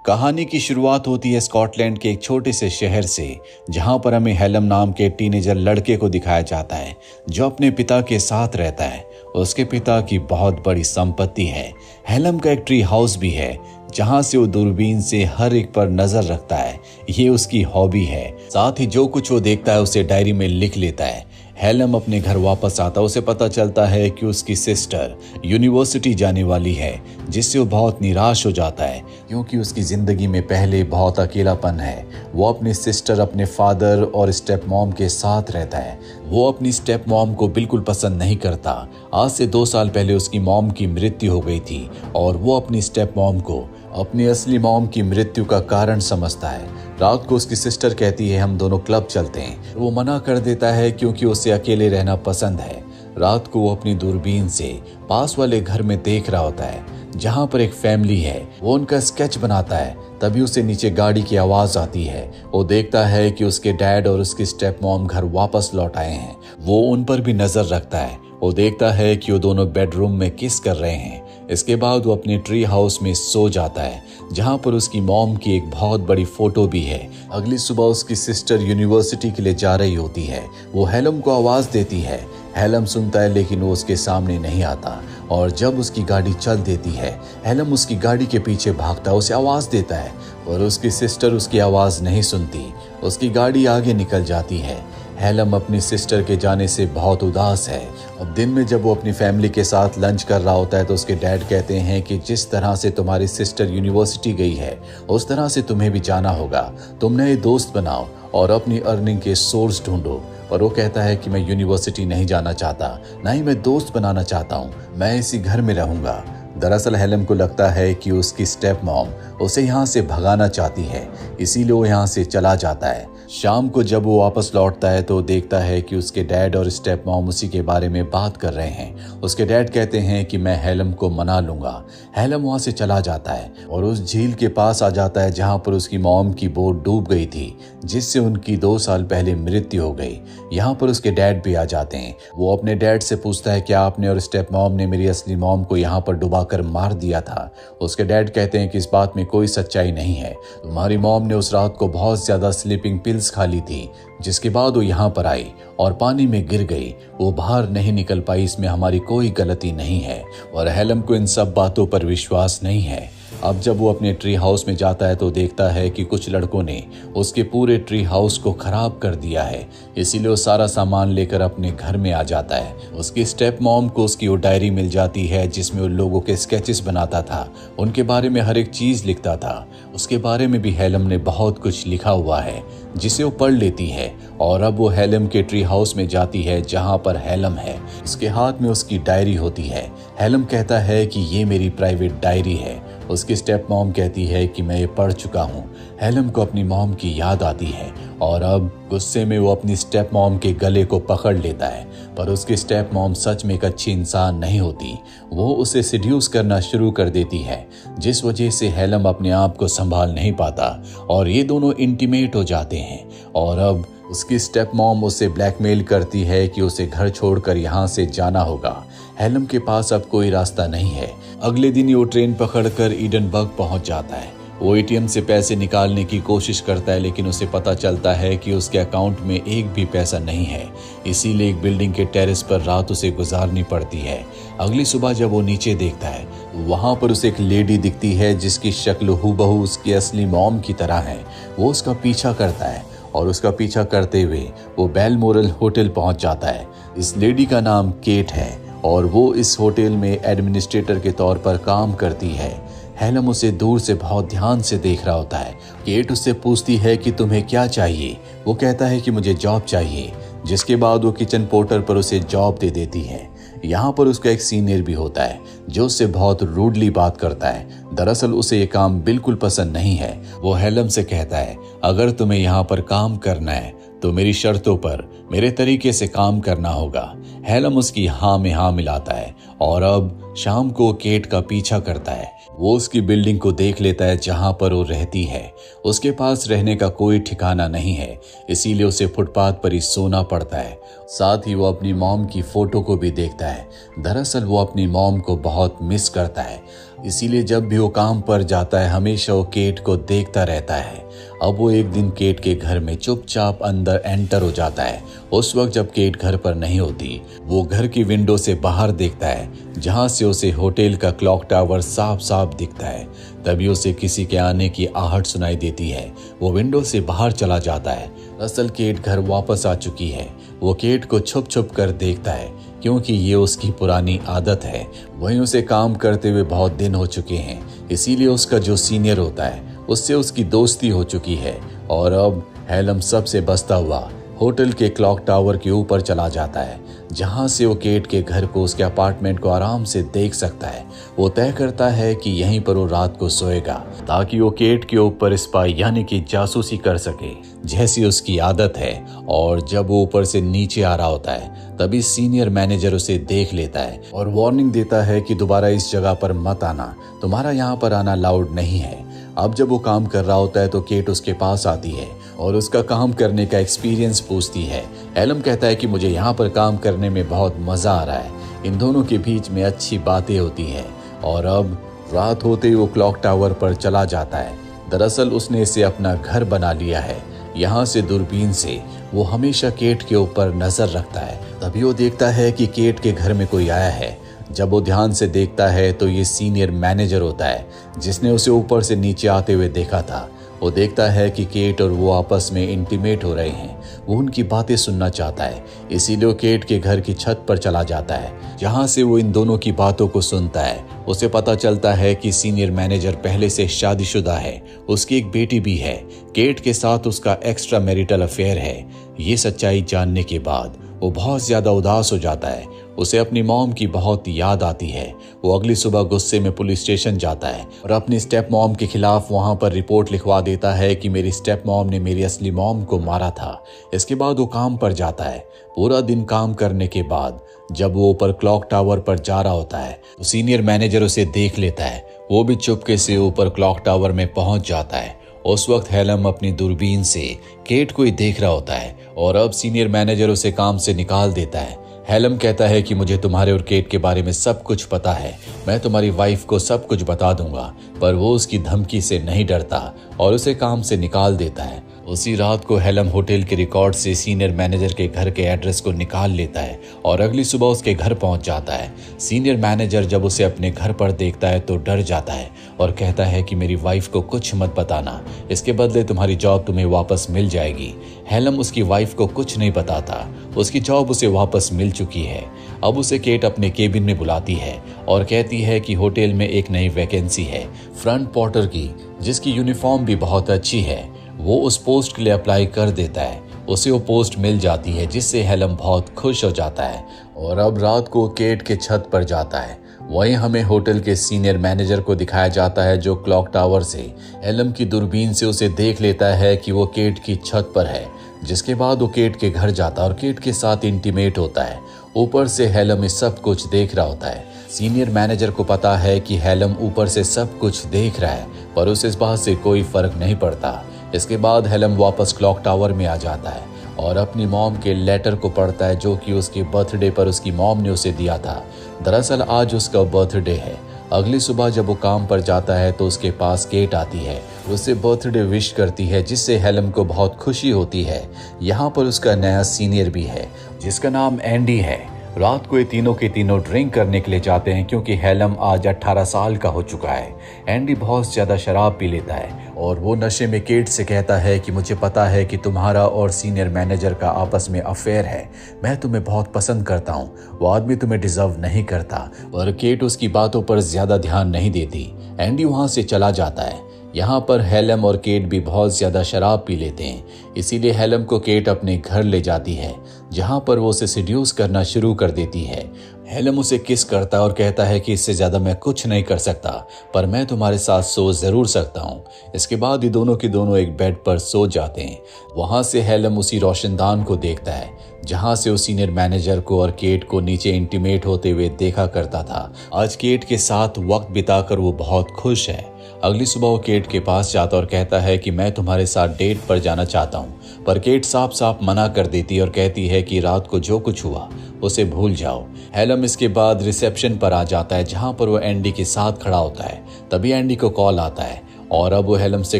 कहानी की शुरुआत होती है स्कॉटलैंड के एक छोटे से शहर से, जहां पर हमें हेलम नाम के टीनेजर लड़के को दिखाया जाता है जो अपने पिता के साथ रहता है। उसके पिता की बहुत बड़ी संपत्ति है। हेलम का एक ट्री हाउस भी है जहां से वो दूरबीन से हर एक पर नजर रखता है। ये उसकी हॉबी है। साथ ही जो कुछ वो देखता है उसे डायरी में लिख लेता है। हेलम अपने घर वापस आता, उसे पता चलता है कि उसकी सिस्टर यूनिवर्सिटी जाने वाली है, जिससे वो बहुत निराश हो जाता है क्योंकि उसकी जिंदगी में पहले बहुत अकेलापन है। वो अपनी सिस्टर, अपने फादर और स्टेप मॉम के साथ रहता है। वो अपनी स्टेप मॉम को बिल्कुल पसंद नहीं करता। आज से 2 साल पहले उसकी मॉम की मृत्यु हो गई थी और वो अपनी स्टेप मॉम को अपनी असली मॉम की मृत्यु का कारण समझता है। रात को उसकी सिस्टर कहती है हम दोनों क्लब चलते हैं। वो मना कर देता है क्योंकि उसे अकेले रहना पसंद है। रात को वो अपनी दूरबीन से पास वाले घर में देख रहा होता है जहां पर एक फैमिली है। वो उनका स्केच बनाता है। तभी उसे नीचे गाड़ी की आवाज आती है। वो देखता है कि उसके डैड और उसकी स्टेप मॉम घर वापस लौट आए हैं। वो उन पर भी नजर रखता है। वो देखता है कि वो दोनों बेडरूम में किस कर रहे हैं। इसके बाद वो अपने ट्री हाउस में सो जाता है जहां पर उसकी मॉम की एक बहुत बड़ी फोटो भी है। अगली सुबह उसकी सिस्टर यूनिवर्सिटी के लिए जा रही होती है। वो हेलम को आवाज देती है। हेलम सुनता है लेकिन वो उसके सामने नहीं आता और जब उसकी गाड़ी चल देती है, हेलम उसकी गाड़ी के पीछे भागता है, उसे आवाज देता है और उसकी सिस्टर उसकी आवाज नहीं सुनती। उसकी गाड़ी आगे निकल जाती है। हेलम अपनी सिस्टर के जाने से बहुत उदास है। अब दिन में जब वो अपनी फैमिली के साथ लंच कर रहा होता है तो उसके डैड कहते हैं कि जिस तरह से तुम्हारी सिस्टर यूनिवर्सिटी गई है उस तरह से तुम्हें भी जाना होगा। तुम नए दोस्त बनाओ और अपनी अर्निंग के सोर्स ढूंढो। पर वो कहता है कि मैं यूनिवर्सिटी नहीं जाना चाहता, ना ही मैं दोस्त बनाना चाहता हूँ, मैं इसी घर में रहूंगा। दरअसल हेलम को लगता है कि उसकी स्टेप मॉम उसे यहाँ से भगाना चाहती है, इसीलिए वो यहाँ से चला जाता है। शाम को जब वो वापस लौटता है तो देखता है कि उसके डैड और स्टेप मॉम उसी के बारे में बात कर रहे हैं। उसके डैड कहते हैं कि मैं हेलम को मना लूंगा। हेलम वहां से चला जाता है और उस झील के पास आ जाता है जहां पर उसकी मॉम की बोट डूब गई थी, जिससे उनकी 2 साल पहले मृत्यु हो गई। यहाँ पर उसके डैड भी आ जाते हैं। वो अपने डैड से पूछता है कि आपने और स्टेप मॉम ने मेरी असली मॉम को यहाँ पर डुबाकर मार दिया था। उसके डैड कहते हैं कि इस बात में कोई सच्चाई नहीं है। तुम्हारी मॉम ने उस रात को बहुत ज्यादा स्लीपिंग पिल्स खा ली थी, जिसके बाद वो यहाँ पर आई और पानी में गिर गई। वो बाहर नहीं निकल पाई, इसमें हमारी कोई गलती नहीं है। और हेलम को इन सब बातों पर विश्वास नहीं है। अब जब वो अपने ट्री हाउस में जाता है तो देखता है कि कुछ लड़कों ने उसके पूरे ट्री हाउस को खराब कर दिया है। इसीलिए वो सारा सामान लेकर अपने घर में आ जाता है। उसकी स्टेप मॉम को उसकी वो डायरी मिल जाती है जिसमें वो लोगों के स्केचेस बनाता था, उनके बारे में हर एक चीज लिखता था। उसके बारे में भी हेलम ने बहुत कुछ लिखा हुआ है जिसे वो पढ़ लेती है। और अब वो हेलम के ट्री हाउस में जाती है जहां पर हेलम है। उसके हाथ में उसकी डायरी होती है। हेलम कहता है कि ये मेरी प्राइवेट डायरी है। उसकी स्टेप मॉम कहती है कि मैं ये पढ़ चुका हूँ। हेलम को अपनी मॉम की याद आती है और अब गुस्से में वो अपनी स्टेप मॉम के गले को पकड़ लेता है। पर उसकी स्टेप मॉम सच में एक अच्छी इंसान नहीं होती। वो उसे सिड्यूस करना शुरू कर देती है, जिस वजह से हेलम अपने आप को संभाल नहीं पाता और ये दोनों इंटीमेट हो जाते हैं। और अब उसकी स्टेप मॉम उसे ब्लैकमेल करती है कि उसे घर छोड़कर यहाँ से जाना होगा। हेलम के पास अब कोई रास्ता नहीं है। अगले दिन वो ट्रेन पकड़कर ईडनबर्ग पहुंच जाता है। वो एटीएम से पैसे निकालने की कोशिश करता है लेकिन उसे पता चलता है कि उसके अकाउंट में एक भी पैसा नहीं है। इसीलिए एक बिल्डिंग के टेरेस पर रात उसे गुजारनी पड़ती है। अगली सुबह जब वो नीचे देखता है वहां पर उसे एक लेडी दिखती है जिसकी शक्ल हूबहू उसकी असली मॉम की तरह है। वो उसका पीछा करता है और उसका पीछा करते हुए वो बेलमोरल होटल पहुंच जाता है। इस लेडी का नाम केट है और वो इस होटल में एडमिनिस्ट्रेटर के तौर पर काम करती है। हेलम उसे दूर से बहुत ध्यान से देख रहा होता है। केट उससे पूछती है कि तुम्हें क्या चाहिए। वो कहता है कि मुझे जॉब चाहिए, जिसके बाद वो किचन पोर्टर पर उसे जॉब दे देती है। यहाँ पर उसका एक सीनियर भी होता है जो उससे बहुत रूडली बात करता है। दरअसल उसे ये काम बिल्कुल पसंद नहीं है। वो हेलम से कहता है अगर तुम्हें यहाँ पर काम करना है तो मेरी शर्तों पर मेरे तरीके से काम करना होगा। हेलम उसकी हाँ में हाँ मिलाता है और अब शाम को केट का पीछा करता है। वो उसकी बिल्डिंग को देख लेता है जहां पर वो रहती है। उसके पास रहने का कोई ठिकाना नहीं है, इसीलिए उसे फुटपाथ पर ही सोना पड़ता है। साथ ही वो अपनी मॉम की फोटो को भी देखता है। दरअसल वो अपनी मॉम को बहुत मिस करता है। इसीलिए जब भी वो काम पर जाता है हमेशा वो केट को देखता रहता है। अब वो एक दिन केट के घर में चुपचाप अंदर एंटर हो जाता है। उस वक्त जब केट घर पर नहीं होती, वो घर की विंडो से बाहर देखता है, जहां से उसे होटल का क्लॉक टावर साफ साफ दिखता है। तभी उसे किसी के आने की आहट सुनाई देती है। वो विंडो से बाहर चला जाता है। असल केट घर वापस आ चुकी है। वो केट को छुप छुप कर देखता है, क्योंकि ये उसकी पुरानी आदत है। वहीं उसे काम करते हुए बहुत दिन हो चुके हैं, इसीलिए उसका जो सीनियर होता है उससे उसकी दोस्ती हो चुकी है। और अब हेलम सबसे बचता हुआ होटल के क्लॉक टावर के ऊपर चला जाता है, जहां से वो केट के घर को, उसके अपार्टमेंट को आराम से देख सकता है। वो तय करता है कि यहीं पर वो रात को सोएगा, ताकि वो केट के ऊपर स्पाई यानी कि जासूसी कर सके, जैसी उसकी आदत है। और जब वो ऊपर से नीचे आ रहा होता है, तभी सीनियर मैनेजर उसे देख लेता है और वार्निंग देता है कि दोबारा इस जगह पर मत आना, तुम्हारा यहाँ पर आना अलाउड नहीं है। अब जब वो काम कर रहा होता है तो केट उसके पास आती है और उसका काम करने का एक्सपीरियंस पूछती है। हेलम कहता है कि मुझे यहाँ पर काम करने में बहुत मजा आ रहा है, इन दोनों के बीच में अच्छी बातें होती हैं। और अब रात होते ही वो क्लॉक टावर पर चला जाता है। दरअसल उसने इसे अपना घर बना लिया है। यहाँ से दूरबीन से वो हमेशा केट के ऊपर नजर रखता है। तभी वो देखता है कि केट के घर में कोई आया है। जब वो ध्यान से देखता है तो ये सीनियर मैनेजर होता है, जिसने उसे ऊपर से नीचे आते हुए देखा था। वो देखता है कि केट और वो आपस में इंटीमेट हो रहे हैं। वो उनकी बातें सुनना चाहता है, इसीलिए वो केट के घर की छत पर चला जाता है, जहां से वो इन दोनों की बातों को सुनता है। उसे पता चलता है कि सीनियर मैनेजर पहले से शादीशुदा है, उसकी एक बेटी भी है। केट के साथ उसका एक्स्ट्रा मैरिटल अफेयर है। ये सच्चाई जानने के बाद वो बहुत ज्यादा उदास हो जाता है। उसे अपनी मॉम की बहुत याद आती है। वो अगली सुबह गुस्से में पुलिस स्टेशन जाता है और अपनी स्टेप मॉम के खिलाफ वहां पर रिपोर्ट लिखवा देता है कि मेरी स्टेप मॉम ने मेरी असली मॉम को मारा था। इसके बाद वो काम पर जाता है। पूरा दिन काम करने के बाद जब वो ऊपर क्लॉक टावर पर जा रहा होता है तो सीनियर मैनेजर उसे देख लेता है। वो भी चुपके से ऊपर क्लॉक टावर में पहुंच जाता है। उस वक्त हेलम अपनी दूरबीन से केट को ही देख रहा होता है और अब सीनियर मैनेजर उसे काम से निकाल देता है। हेलम कहता है कि मुझे तुम्हारे और केट के बारे में सब कुछ पता है, मैं तुम्हारी वाइफ को सब कुछ बता दूंगा। पर वो उसकी धमकी से नहीं डरता और उसे काम से निकाल देता है। उसी रात को हेलम होटल के रिकॉर्ड से सीनियर मैनेजर के घर के एड्रेस को निकाल लेता है और अगली सुबह उसके घर पहुंच जाता है। सीनियर मैनेजर जब उसे अपने घर पर देखता है तो डर जाता है और कहता है कि मेरी वाइफ को कुछ मत बताना, इसके बदले तुम्हारी जॉब तुम्हें वापस मिल जाएगी। हेलम उसकी वाइफ को कुछ नहीं बताता, उसकी जॉब उसे वापस मिल चुकी है। अब उसे केट अपने केबिन में बुलाती है और कहती है कि होटल में एक नई वैकेंसी है फ्रंट पोर्टर की, जिसकी यूनिफॉर्म भी बहुत अच्छी है। वो उस पोस्ट के लिए अप्लाई कर देता है। उसे वो पोस्ट मिल जाती है, जिससे हेलम बहुत खुश हो जाता है। और अब रात को केट के छत पर जाता है। वहीं हमें होटल के सीनियर मैनेजर को दिखाया जाता है, जो क्लॉक टावर से हेलम की दूरबीन से उसे देख लेता है कि वो केट की छत पर है। जिसके बाद वो केट के घर जाता है और केट के साथ इंटीमेट होता है। ऊपर से हेलम इस सब कुछ देख रहा होता है। सीनियर मैनेजर को पता है कि हेलम ऊपर से सब कुछ देख रहा है, पर उसे इस बात से कोई फर्क नहीं पड़ता। इसके बाद हेलम वापस क्लॉक टावर में आ जाता है और अपनी मॉम के लेटर को पढ़ता है, जो कि उसके बर्थडे पर उसकी मॉम ने उसे दिया था। दरअसल आज उसका बर्थडे है। अगली सुबह जब वो काम पर जाता है तो उसके पास केट आती है, उससे बर्थडे विश करती है, जिससे हेलम को बहुत खुशी होती है। यहाँ पर उसका नया सीनियर भी है, जिसका नाम एंडी है। रात को ये तीनों के तीनों ड्रिंक करने के लिए जाते हैं, क्योंकि हेलम आज 18 साल का हो चुका है। एंडी बहुत ज्यादा शराब पी लेता है और वो नशे में केट से कहता है कि मुझे पता है कि तुम्हारा और सीनियर मैनेजर का आपस में अफेयर है, मैं तुम्हें बहुत पसंद करता हूँ, वो आदमी तुम्हें डिजर्व नहीं करता। पर केट उसकी बातों पर ज्यादा ध्यान नहीं देती। एंडी वहां से चला जाता है। यहाँ पर हेलम और केट भी बहुत ज्यादा शराब पी लेते हैं, इसीलिए हेलम को केट अपने घर ले जाती है, जहाँ पर वो उसे सिड्यूस करना शुरू कर देती है। हेलम उसे किस करता है और कहता है कि इससे ज्यादा मैं कुछ नहीं कर सकता, पर मैं तुम्हारे साथ सो जरूर सकता हूँ। इसके बाद ये दोनों के दोनों एक बेड पर सो जाते हैं। वहां से हेलम उसी रोशनदान को देखता है, जहां से वो सीनियर मैनेजर को और केट को नीचे इंटीमेट होते हुए देखा करता था। आज केट के साथ वक्त बिताकर वो बहुत खुश है। अगली सुबह वो केट के पास जाता और कहता है कि मैं तुम्हारे साथ डेट पर जाना चाहता हूँ, पर केट साफ साफ मना कर देती और कहती है कि रात को जो कुछ हुआ उसे भूल जाओ। हेलम इसके बाद रिसेप्शन पर आ जाता है जहाँ पर वो एंडी के साथ खड़ा होता है। तभी एंडी को कॉल आता है और अब वो हेलम से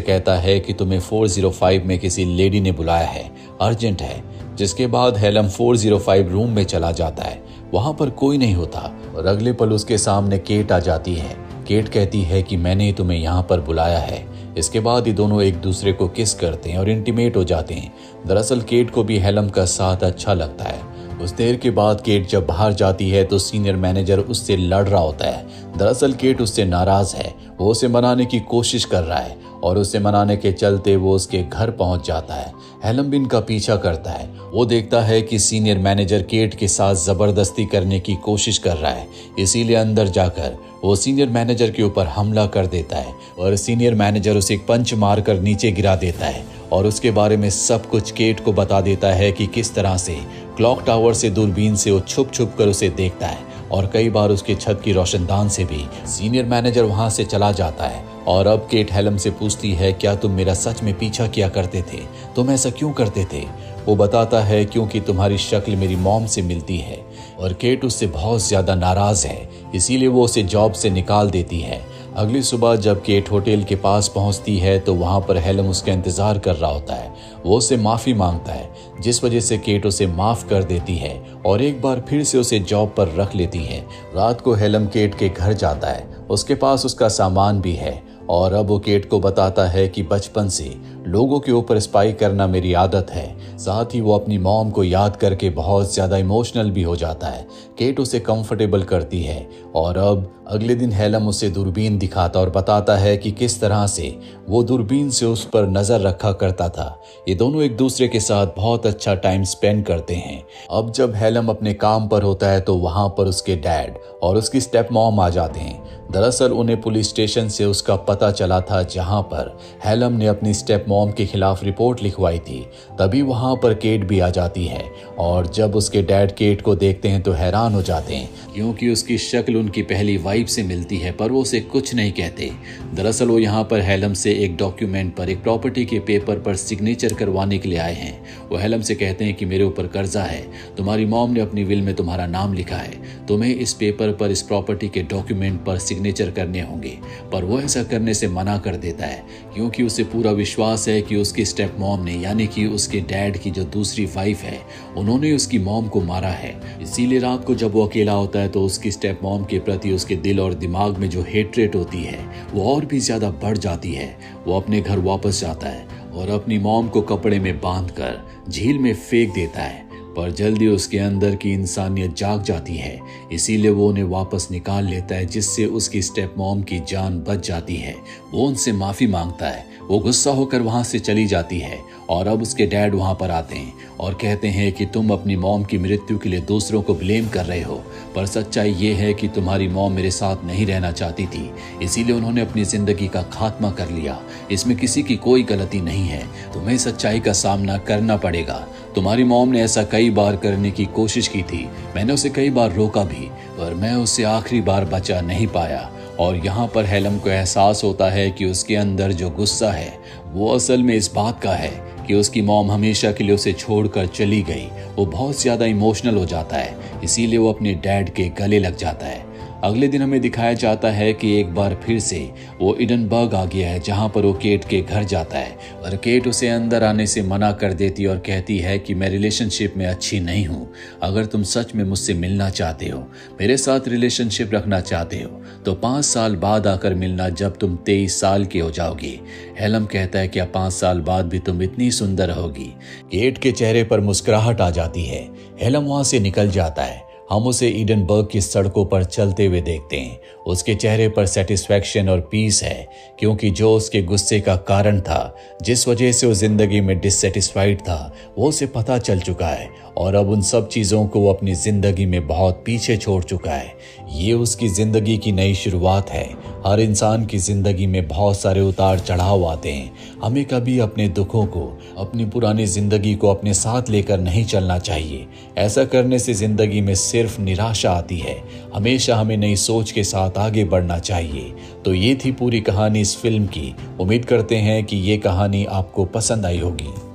कहता है कि तुम्हें 405 में किसी लेडी ने बुलाया है, अर्जेंट है। जिसके बाद हेलम 405 रूम में चला जाता है। वहां पर कोई नहीं होता और अगले पल उसके सामने केट आ जाती है। केट कहती है कि मैंने तुम्हें यहाँ पर बुलाया है। इसके बाद ये दोनों एक दूसरे को किस करते हैं और इंटीमेट हो जाते हैं। दरअसल केट को भी हेलम का साथ अच्छा लगता है। उस देर के बाद केट जब बाहर जाती है तो सीनियर मैनेजर उससे लड़ रहा होता है। दरअसल केट उससे नाराज है, वो उसे मनाने की कोशिश कर रहा है और उसे मनाने के चलते वो उसके घर पहुंच जाता है। हेलम भी इनका पीछा करता है। वो देखता है कि सीनियर मैनेजर केट के साथ जबरदस्ती करने की कोशिश कर रहा है, इसीलिए अंदर जाकर वो सीनियर मैनेजर के ऊपर हमला कर देता है और सीनियर मैनेजर उसे एक पंच मारकर नीचे गिरा देता है और उसके बारे में सब कुछ केट को बता देता है कि किस तरह से क्लॉक टावर से दूरबीन से वो छुप छुप कर उसे देखता है और कई बार उसके छत की रोशनदान से भी सीनियर मैनेजर वहां से चला जाता है। और अब केट हेलम से पूछती है, क्या तुम मेरा सच में पीछा किया करते थे? तुम ऐसा क्यों करते थे? वो बताता है, क्योंकि तुम्हारी शक्ल मेरी मॉम से मिलती है। और केट उससे बहुत ज्यादा नाराज है, इसीलिए वो उसे जॉब से निकाल देती है। अगली सुबह जब केट होटल के पास पहुंचती है तो वहां पर हेलम उसका इंतजार कर रहा होता है। वो उससे माफी मांगता है, जिस वजह से केट उसे माफ कर देती है और एक बार फिर से उसे जॉब पर रख लेती है। रात को हेलम केट के घर जाता है, उसके पास उसका सामान भी है और अब वो केट को बताता है कि बचपन से लोगों के ऊपर स्पाई करना मेरी आदत है। साथ ही वो अपनी मॉम को याद करके बहुत ज्यादा इमोशनल भी हो जाता है। केट उसे कंफर्टेबल करती है और अब अगले दिन हेलम उसे दूरबीन दिखाता और बताता है कि किस तरह से वो दूरबीन से उस पर नजर रखा करता था। ये दोनों एक दूसरे के साथ बहुत अच्छा टाइम स्पेंड करते हैं। अब जब हेलम अपने काम पर होता है तो वहां पर उसके डैड और उसकी स्टेप मॉम आ जाते हैं। दरअसल उन्हें पुलिस स्टेशन से उसका पता चला था जहां पर हेलम ने अपनी स्टेप मॉम के खिलाफ रिपोर्ट लिखवाई थी। तभी वहां पर केट भी आ जाती है और जब उसके डैड केट को देखते हैं तो हैरान हो जाते हैं, क्योंकि उसकी शक्ल उनकी पहली वाइफ से मिलती है, पर वो उसे कुछ नहीं कहते। दरअसल वो यहाँ पर हेलम से एक डॉक्यूमेंट पर, एक प्रॉपर्टी के पेपर पर सिग्नेचर करवाने के लिए आए हैं। वो हेलम से कहते हैं कि मेरे ऊपर कर्जा है, तुम्हारी मॉम ने अपनी विल में तुम्हारा नाम लिखा है, तुम्हें इस पेपर पर, इस प्रॉपर्टी के डॉक्यूमेंट पर सिग्नेचर करने होंगे। पर वो ऐसा करने से मना कर देता है, क्योंकि उसे पूरा विश्वास है कि उसकी स्टेप मॉम ने, यानी कि उसके डैड की जो दूसरी वाइफ है, उन्होंने उसकी मॉम को मारा है। इसीलिए रात को जब वो अकेला होता है तो उसकी स्टेप मॉम के प्रति उसके दिल और दिमाग में जो हेट्रेट होती है वो और भी ज्यादा बढ़ जाती है। वो अपने घर वापस जाता है और अपनी मॉम को कपड़े में बांधकर झील में फेंक देता है, पर जल्दी उसके अंदर की इंसानियत जाग जाती है, इसीलिए वो उन्हें वापस निकाल लेता है, जिससे उसकी स्टेप मॉम की जान बच जाती है। वो उनसे माफी मांगता है, वो गुस्सा होकर वहां से चली जाती है और अब उसके डैड वहां पर आते हैं और कहते हैं कि तुम अपनी मॉम की मृत्यु के लिए दूसरों को ब्लेम कर रहे हो, पर सच्चाई ये है कि तुम्हारी मॉम मेरे साथ नहीं रहना चाहती थी, इसीलिए उन्होंने अपनी जिंदगी का खात्मा कर लिया। इसमें किसी की कोई गलती नहीं है, तुम्हें सच्चाई का सामना करना पड़ेगा। तुम्हारी मॉम ने ऐसा कई बार करने की कोशिश की थी, मैंने उसे कई बार रोका भी, पर मैं उससे आखिरी बार बचा नहीं पाया। और यहाँ पर हेलम को एहसास होता है कि उसके अंदर जो गुस्सा है वो असल में इस बात का है कि उसकी मॉम हमेशा के लिए उसे छोड़कर चली गई। वो बहुत ज्यादा इमोशनल हो जाता है, इसीलिए वो अपने डैड के गले लग जाता है। अगले दिन हमें दिखाया जाता है कि एक बार फिर से वो एडिनबर्ग आ गया है, जहां पर वो केट के घर जाता है और केट उसे अंदर आने से मना कर देती और कहती है कि मैं रिलेशनशिप में अच्छी नहीं हूँ। अगर तुम सच में मुझसे मिलना चाहते हो, मेरे साथ रिलेशनशिप रखना चाहते हो, तो 5 साल बाद आकर मिलना, जब तुम 23 साल के हो जाओगी। हेलम कहता है, क्या 5 साल बाद भी तुम इतनी सुंदर होगी? केट के चेहरे पर मुस्कुराहट आ जाती है। हेलम वहां से निकल जाता है। हम उसे एडिनबर्ग की सड़कों पर चलते हुए देखते हैं। उसके चेहरे पर सेटिस्फैक्शन और पीस है, क्योंकि जो उसके गुस्से का कारण था, जिस वजह से वो जिंदगी में डिससेटिस्फाइड था, वो उसे पता चल चुका है और अब उन सब चीज़ों को वो अपनी ज़िंदगी में बहुत पीछे छोड़ चुका है। ये उसकी ज़िंदगी की नई शुरुआत है। हर इंसान की ज़िंदगी में बहुत सारे उतार चढ़ाव आते हैं। हमें कभी अपने दुखों को, अपनी पुरानी ज़िंदगी को अपने साथ लेकर नहीं चलना चाहिए। ऐसा करने से ज़िंदगी में सिर्फ निराशा आती है। हमेशा हमें नई सोच के साथ आगे बढ़ना चाहिए। तो ये थी पूरी कहानी इस फिल्म की। उम्मीद करते हैं कि ये कहानी आपको पसंद आई होगी।